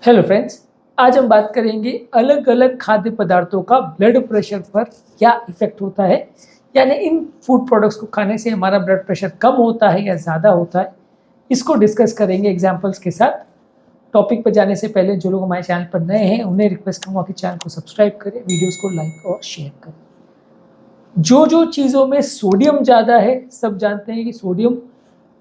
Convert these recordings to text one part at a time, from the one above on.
Hello friends, आज हम बात करेंगे अलग अलग खाद्य पदार्थों का ब्लड प्रेशर पर क्या इफेक्ट होता है। यानी इन फूड प्रोडक्ट्स को खाने से हमारा ब्लड प्रेशर कम होता है या ज़्यादा होता है, इसको डिस्कस करेंगे एग्जांपल्स के साथ। टॉपिक पर जाने से पहले जो लोग हमारे चैनल पर नए हैं उन्हें रिक्वेस्ट करूँगा कि चैनल को सब्सक्राइब करें, वीडियोज़ को लाइक और शेयर करें। जो चीज़ों में सोडियम ज़्यादा है, सब जानते हैं कि सोडियम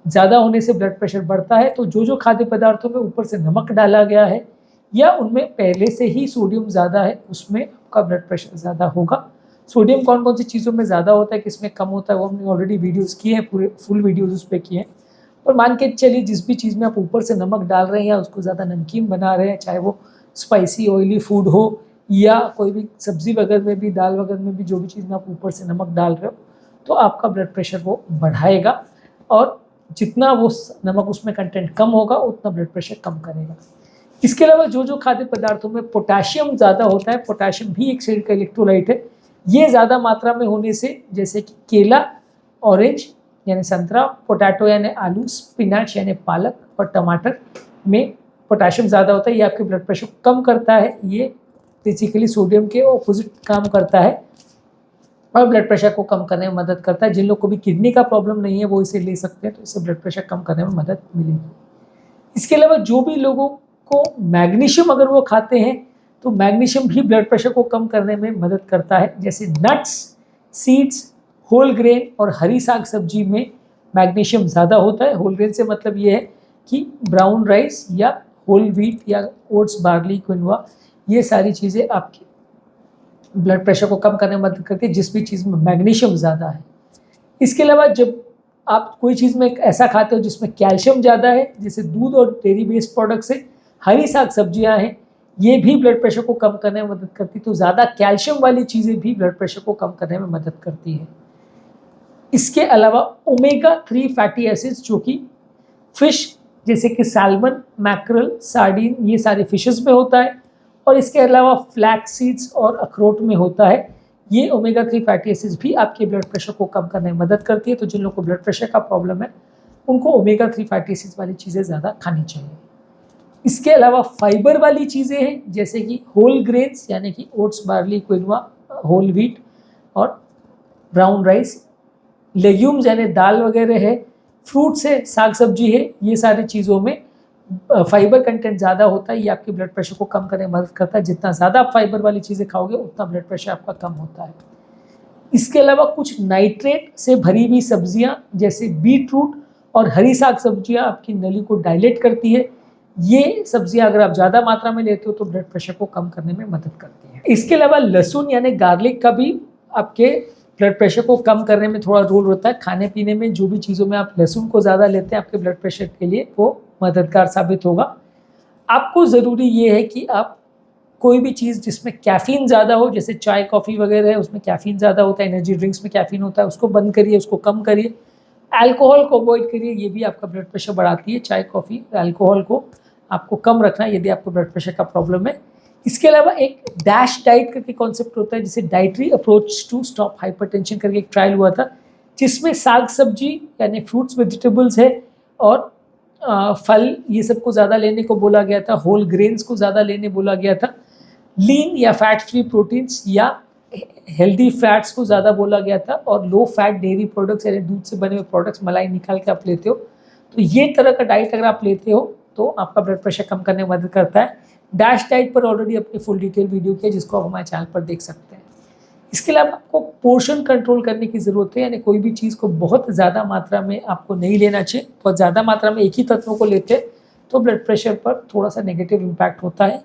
ज़्यादा होने से ब्लड प्रेशर बढ़ता है। तो जो खाद्य पदार्थों में ऊपर से नमक डाला गया है या उनमें पहले से ही सोडियम ज़्यादा है, उसमें आपका ब्लड प्रेशर ज़्यादा होगा। सोडियम कौन कौन सी चीज़ों में ज़्यादा होता है, किसमें कम होता है, वो हमने ऑलरेडी वीडियोज़ किए हैं, पूरे फुल वीडियोज़ उस पर किए हैं। और मान के चलिए जिस भी चीज़ में आप ऊपर से नमक डाल रहे हैं या उसको ज़्यादा नमकीन बना रहे हैं, चाहे वो स्पाइसी ऑयली फूड हो या कोई भी सब्ज़ी वगैरह में भी, दाल वगैरह में भी, जो भी चीज़ में आप ऊपर से नमक डाल रहे हो, तो आपका ब्लड प्रेशर वो बढ़ाएगा। और जितना वो नमक उसमें कंटेंट कम होगा उतना ब्लड प्रेशर कम करेगा। इसके अलावा जो खाद्य पदार्थों में पोटाशियम ज़्यादा होता है, पोटाशियम भी एक शरीर का इलेक्ट्रोलाइट है, ये ज़्यादा मात्रा में होने से, जैसे कि केला, ऑरेंज यानी संतरा, पोटैटो यानी आलू, स्पिनाच यानी पालक और टमाटर में पोटाशियम ज़्यादा होता है, ये आपके ब्लड प्रेशर को कम करता है। ये बेसिकली सोडियम के ऑपोजिट काम करता है और ब्लड प्रेशर को कम करने में मदद करता है। जिन लोग को भी किडनी का प्रॉब्लम नहीं है वो इसे ले सकते हैं, तो इससे ब्लड प्रेशर कम करने में मदद मिलेगी। इसके अलावा जो भी लोगों को मैग्नीशियम अगर वो खाते हैं तो मैग्नीशियम भी ब्लड प्रेशर को कम करने में मदद करता है। जैसे नट्स, सीड्स, होल ग्रेन और हरी साग सब्जी में मैग्नीशियम ज़्यादा होता है। होल ग्रेन से मतलब ये है कि ब्राउन राइस या होल व्हीट या ओट्स, बार्ली, क्विनोआ, ये सारी चीज़ें आपकी ब्लड प्रेशर को कम करने में मदद करती है, जिस भी चीज़ में मैग्नीशियम ज़्यादा है। इसके अलावा जब आप कोई चीज़ में ऐसा खाते हो जिसमें कैल्शियम ज़्यादा है, जैसे दूध और डेयरी बेस्ड प्रोडक्ट्स है, हरी साग सब्जियां हैं, ये भी ब्लड प्रेशर को कम करने में मदद करती है। तो ज़्यादा कैल्शियम वाली चीज़ें भी ब्लड प्रेशर को कम करने में मदद करती है। इसके अलावा ओमेगा 3 फैटी एसिड्स, जो कि फिश जैसे कि सैल्मन, मैकरल, सार्डिन, ये सारी फिशेस में होता है, और इसके अलावा फ्लैक्स सीड्स और अखरोट में होता है। ये ओमेगा 3 फैटी एसिड्स भी आपके ब्लड प्रेशर को कम करने में मदद करती है। तो जिन लोगों को ब्लड प्रेशर का प्रॉब्लम है उनको ओमेगा 3 फैटी एसिड्स वाली चीज़ें ज़्यादा खानी चाहिए। इसके अलावा फाइबर वाली चीज़ें हैं, जैसे कि होल ग्रेन्स यानी कि oats, barley, quinoa, whole wheat और ब्राउन राइस, लेग्यूम्स यानी दाल वगैरह है, फ्रूट्स है, साग सब्जी है, ये सारी चीज़ों में फाइबर कंटेंट ज़्यादा होता है। ये आपके ब्लड प्रेशर को कम करने में मदद करता है। जितना ज़्यादा आप फाइबर वाली चीज़ें खाओगे उतना ब्लड प्रेशर आपका कम होता है। इसके अलावा कुछ नाइट्रेट से भरी हुई सब्जियां जैसे बीट रूट और हरी साग सब्जियां आपकी नली को डायलेट करती है। ये सब्जियां अगर आप ज़्यादा मात्रा में लेते हो तो ब्लड प्रेशर को कम करने में मदद करती है। इसके अलावा लहसुन यानी गार्लिक का भी आपके ब्लड प्रेशर को कम करने में थोड़ा रोल होता है। खाने पीने में जो भी चीज़ों में आप लहसुन को ज़्यादा लेते हैं आपके ब्लड प्रेशर के लिए वो मददगार साबित होगा। आपको ज़रूरी ये है कि आप कोई भी चीज़ जिसमें कैफ़ीन ज़्यादा हो, जैसे चाय कॉफ़ी वगैरह है, उसमें कैफ़ीन ज़्यादा होता है, एनर्जी ड्रिंक्स में कैफ़ीन होता है, उसको बंद करिए, उसको कम करिए। अल्कोहल को अवॉइड करिए, ये भी आपका ब्लड प्रेशर बढ़ाती है। चाय कॉफ़ी, अल्कोहल को आपको कम रखना है यदि आपको ब्लड प्रेशर का प्रॉब्लम है। इसके अलावा एक डैश डाइट करके कॉन्सेप्ट होता है, जिसे dietary approach to stop hypertension करके एक ट्रायल हुआ था, जिसमें साग सब्जी यानी फ्रूट्स, वेजिटेबल्स है और फल, ये सब को ज़्यादा लेने को बोला गया था। होल ग्रेन्स को ज़्यादा लेने बोला गया था। लीन या फैट फ्री प्रोटीन्स या हेल्दी फैट्स को ज़्यादा बोला गया था। और लो फैट डेयरी प्रोडक्ट्स यानी दूध से बने हुए प्रोडक्ट्स, मलाई निकाल के आप लेते हो, तो ये तरह का डाइट अगर आप लेते हो तो आपका ब्लड प्रेशर कम करने में मदद करता है। डैश डाइट पर ऑलरेडी अपनी फुल डिटेल वीडियो की है, जिसको आप हमारे चैनल पर देख सकते हैं। इसके अलावा आपको पोर्शन कंट्रोल करने की ज़रूरत है, यानी कोई भी चीज़ को बहुत ज़्यादा मात्रा में आपको नहीं लेना चाहिए। बहुत ज़्यादा मात्रा में एक ही तत्वों को लेते हैं तो ब्लड प्रेशर पर थोड़ा सा नेगेटिव इम्पैक्ट होता है।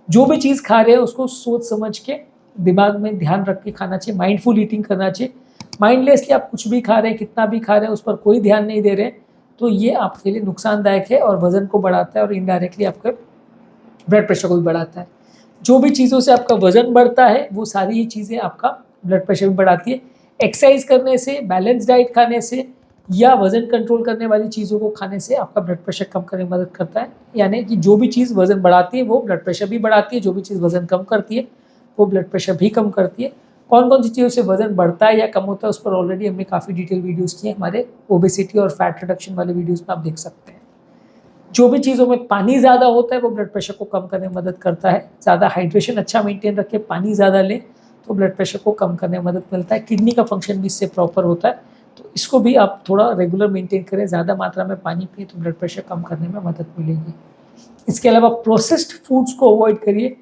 जो भी चीज़ खा रहे हैं उसको सोच समझ के, दिमाग में ध्यान रख के खाना चाहिए। माइंडफुल ईटिंग करना चाहिए। माइंडलेसली आप कुछ भी खा रहे हैं, कितना भी खा रहे हैं, उस पर कोई ध्यान नहीं दे रहे हैं, तो ये आपके लिए नुकसानदायक है और वज़न को बढ़ाता है और इनडायरेक्टली आपके ब्लड प्रेशर को भी बढ़ाता है। जो भी चीज़ों से आपका वज़न बढ़ता है वो सारी ही चीज़ें आपका ब्लड प्रेशर भी बढ़ाती है। एक्सरसाइज करने से, बैलेंस डाइट खाने से या वज़न कंट्रोल करने वाली चीज़ों को खाने से आपका ब्लड प्रेशर कम करने में मदद करता है। यानी कि जो भी चीज़ वज़न बढ़ाती है वो ब्लड प्रेशर भी बढ़ाती है, जो भी चीज़ वज़न कम करती है वो ब्लड प्रेशर भी कम करती है। कौन कौन सी चीज़ों से वज़न बढ़ता है या कम होता है उस पर ऑलरेडी हमने काफ़ी डिटेल वीडियोज़ किए हैं, हमारे ओबेसिटी और फैट रिडक्शन वाले वीडियोज़ में आप देख सकते हैं। जो भी चीज़ों में पानी ज़्यादा होता है वो ब्लड प्रेशर को कम करने में मदद करता है। ज़्यादा हाइड्रेशन अच्छा मेंटेन रखें, पानी ज़्यादा लें तो ब्लड प्रेशर को कम करने में मदद मिलता है। किडनी का फंक्शन भी इससे प्रॉपर होता है, तो इसको भी आप थोड़ा रेगुलर मेंटेन करें, ज़्यादा मात्रा में पानी पिए तो ब्लड प्रेशर कम करने में मदद मिलेगी। इसके अलावा प्रोसेस्ड फूड्स को अवॉइड करिए।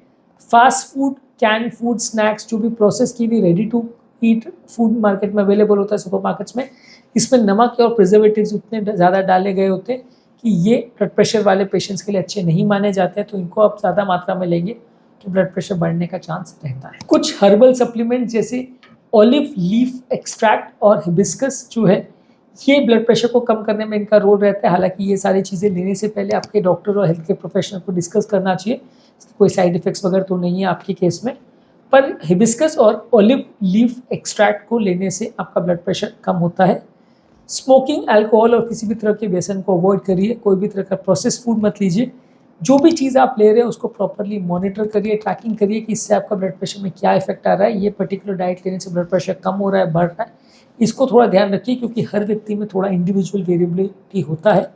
Fast food, can food, snacks, जो भी प्रोसेस की हुई ready to eat food market में अवेलेबल होता है, सुपर मार्केट्स में, इसमें नमक और प्रिजर्वेटिव्स उतने ज़्यादा डाले गए होते हैं कि ये ब्लड प्रेशर वाले पेशेंट्स के लिए अच्छे नहीं माने जाते हैं, तो इनको आप ज़्यादा मात्रा में लेंगे तो ब्लड प्रेशर बढ़ने का चांस रहता है। कुछ हर्बल सप्लीमेंट जैसे ऑलिव लीफ एक्सट्रैक्ट और हिबिस्कस जो है, ये ब्लड प्रेशर को कम करने में इनका रोल रहता है। हालांकि ये सारी चीज़ें लेने से पहले आपके डॉक्टर और हेल्थ केयर प्रोफेशनल को डिस्कस करना चाहिए। कोई साइड इफ़ेक्ट्स वगैरह तो नहीं है आपके केस में, पर हिबिस्कस और ऑलिव लीफ एक्सट्रैक्ट को लेने से आपका ब्लड प्रेशर कम होता है। स्मोकिंग, अल्कोहल और किसी भी तरह के व्यसन को अवॉइड करिए। कोई भी तरह का प्रोसेस फूड मत लीजिए। जो भी चीज़ आप ले रहे हैं उसको प्रॉपरली मॉनिटर करिए, ट्रैकिंग करिए कि इससे आपका ब्लड प्रेशर में क्या इफेक्ट आ रहा है। ये पर्टिकुलर डाइट लेने से ब्लड प्रेशर कम हो रहा है, बढ़ रहा है, इसको थोड़ा ध्यान रखिए, क्योंकि हर व्यक्ति में थोड़ा इंडिविजुअल वेरिएबिलिटी होता है।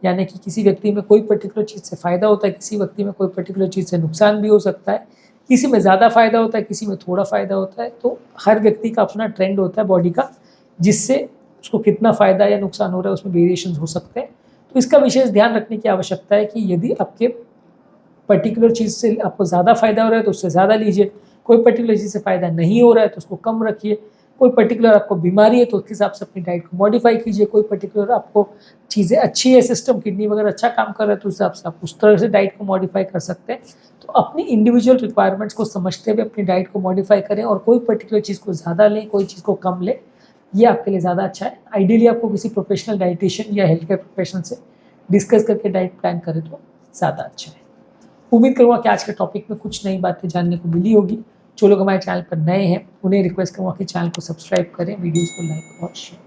यानी कि किसी व्यक्ति में कोई पर्टिकुलर चीज़ से फ़ायदा होता है, किसी व्यक्ति में कोई पर्टिकुलर चीज़ से नुकसान भी हो सकता है, किसी में ज़्यादा फ़ायदा होता है, किसी में थोड़ा फ़ायदा होता है। तो हर व्यक्ति का अपना ट्रेंड होता है बॉडी का, जिससे उसको कितना फ़ायदा या नुकसान हो रहा है उसमें वेरिएशन हो सकते हैं। तो इसका विशेष ध्यान रखने की आवश्यकता है कि यदि आपके पर्टिकुलर चीज़ से आपको ज़्यादा फ़ायदा हो रहा है तो उससे ज़्यादा लीजिए, कोई पर्टिकुलर चीज़ से फ़ायदा नहीं हो रहा है तो उसको कम रखिए, कोई पर्टिकुलर आपको बीमारी है तो उसके हिसाब से अपनी डाइट को मॉडिफाई कीजिए, कोई पर्टिकुलर आपको चीज़ें अच्छी है, सिस्टम किडनी वगैरह अच्छा काम कर रहा है तो उस हिसाब से आप उस तरह से डाइट को मॉडिफाई कर सकते हैं। तो अपनी इंडिविजुअल रिक्वायरमेंट्स को समझते हुए अपनी डाइट को मॉडिफाई करें और कोई पर्टिकुलर चीज़ को ज़्यादा लें, कोई चीज़ को कम लें, ये आपके लिए ज़्यादा अच्छा है। आइडियली आपको किसी प्रोफेशनल डाइटिशियन या हेल्थ केयर प्रोफेशनल से डिस्कस करके डाइट प्लान करें तो ज़्यादा अच्छा है। उम्मीद करूँगा कि आज के टॉपिक में कुछ नई बातें जानने को मिली होगी। जो लोग हमारे चैनल पर नए हैं उन्हें रिक्वेस्ट करूँगा कि चैनल को सब्सक्राइब करें, वीडियोज़ को लाइक और शेयर